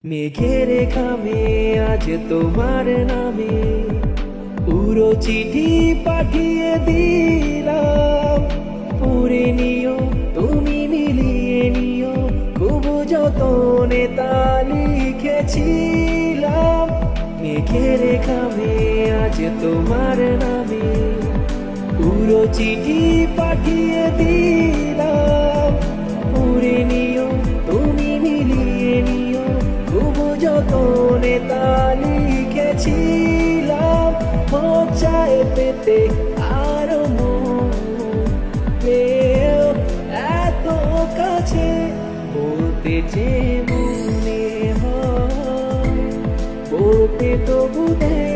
মেঘের খামে আজ তোমার নামে পুরো চিঠি পাঠিয়ে দিলাম। পড়ে নিও তুমি মিলিয়ে নিও, খুব যতনে তা লিখেছিলাম। মেঘের খামে আজ তোমার নামে পুরো চিঠি পাঠিয়ে দিলাম। পড়ে নিও তুমি মিলিয়ে নিও, খুব যতনে তা লিখেছিলাম। চায় পেতে আরো মন পেয়েও এত কাছে, বলতে যে মনে হয় বলতে তবু দেয়